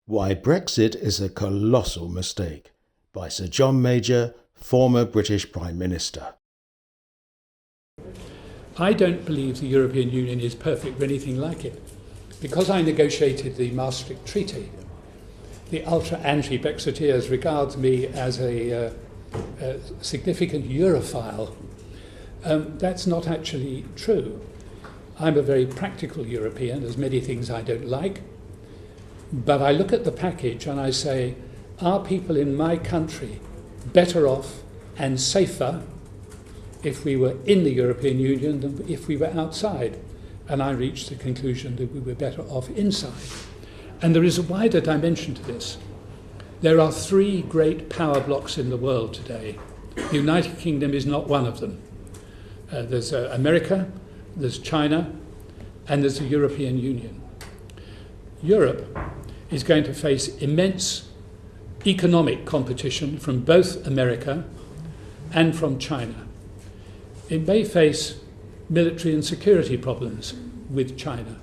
Why Brexit is a Colossal Mistake by Sir John Major, former British Prime Minister. I don't believe the European Union is perfect or anything like it. Because I negotiated the Maastricht Treaty, the 𝗕𝗥𝗚𝗢𝗫𝗧𝗔𝗞𝗘 regards me as a significant Europhile. That's not actually true. I'm a very practical European. There's many things I don't like. But I look at the package and I say, are people in my country better off and safer if we were in the European Union than if we were outside? And I reached the conclusion that we were better off inside. And there is a wider dimension to this. There are three great power blocks in the world today. The United Kingdom is not one of them. There's America, there's China, and there's the European Union. Europe is going to face immense economic competition from both America and from China. It may face military and security problems with China.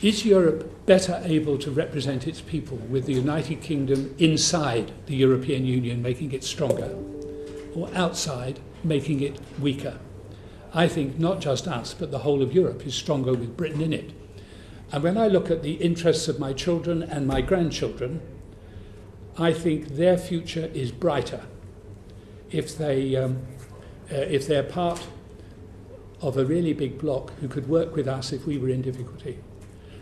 Is Europe better able to represent its people with the United Kingdom inside the European Union, making it stronger, or outside, making it weaker? I think not just us, but the whole of Europe is stronger with Britain in it. And when I look at the interests of my children and my grandchildren, I think their future is brighter if they're part of a really big bloc who could work with us if we were in difficulty.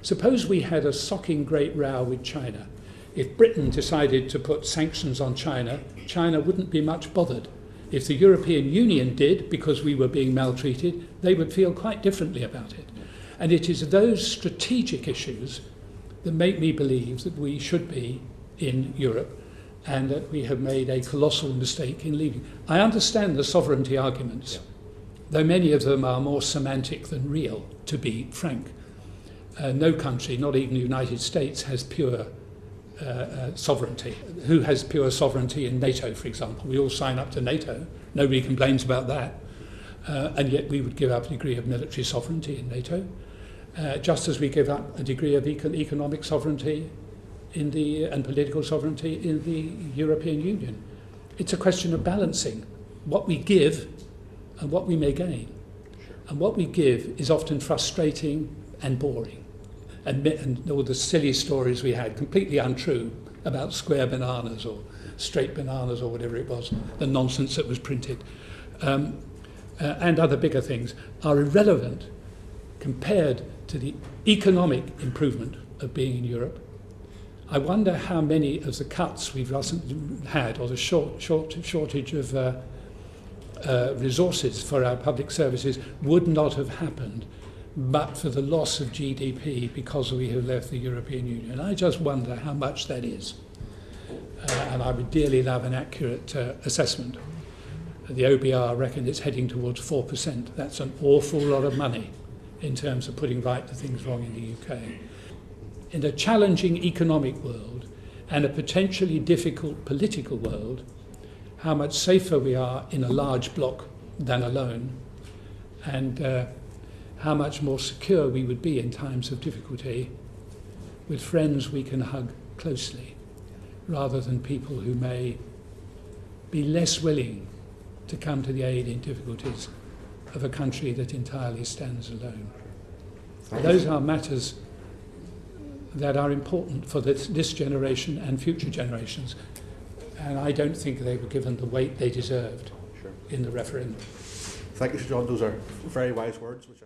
Suppose we had a socking great row with China. If Britain decided to put sanctions on China, China wouldn't be much bothered. If the European Union did, because we were being maltreated, they would feel quite differently about it. And it is those strategic issues that make me believe that we should be in Europe and that we have made a colossal mistake in leaving. I understand the sovereignty arguments, though many of them are more semantic than real, to be frank. No country, not even the United States, has pure sovereignty. Who has pure sovereignty in NATO, for example? We all sign up to NATO. Nobody complains about that. And yet we would give up a degree of military sovereignty in NATO, just as we give up a degree of economic sovereignty and political sovereignty in the European Union. It's a question of balancing what we give and what we may gain. And what we give is often frustrating and boring. And all the silly stories we had, completely untrue, about square bananas or straight bananas or whatever it was, the nonsense that was printed, and other bigger things, are irrelevant compared to the economic improvement of being in Europe. I wonder how many of the cuts we've had, or the shortage of resources for our public services, would not have happened but for the loss of GDP because we have left the European Union. I just wonder how much that is. And I would dearly love an accurate assessment. The OBR reckon it's heading towards 4%. That's an awful lot of money in terms of putting right the things wrong in the UK. In a challenging economic world and a potentially difficult political world, how much safer we are in a large bloc than alone, and how much more secure we would be in times of difficulty with friends we can hug closely, rather than people who may be less willing to come to the aid in difficulties of a country that entirely stands alone. Those are matters that are important for this generation and future generations, and I don't think they were given the weight they deserved in the referendum. Thank you, Sir John. Those are very wise words, which I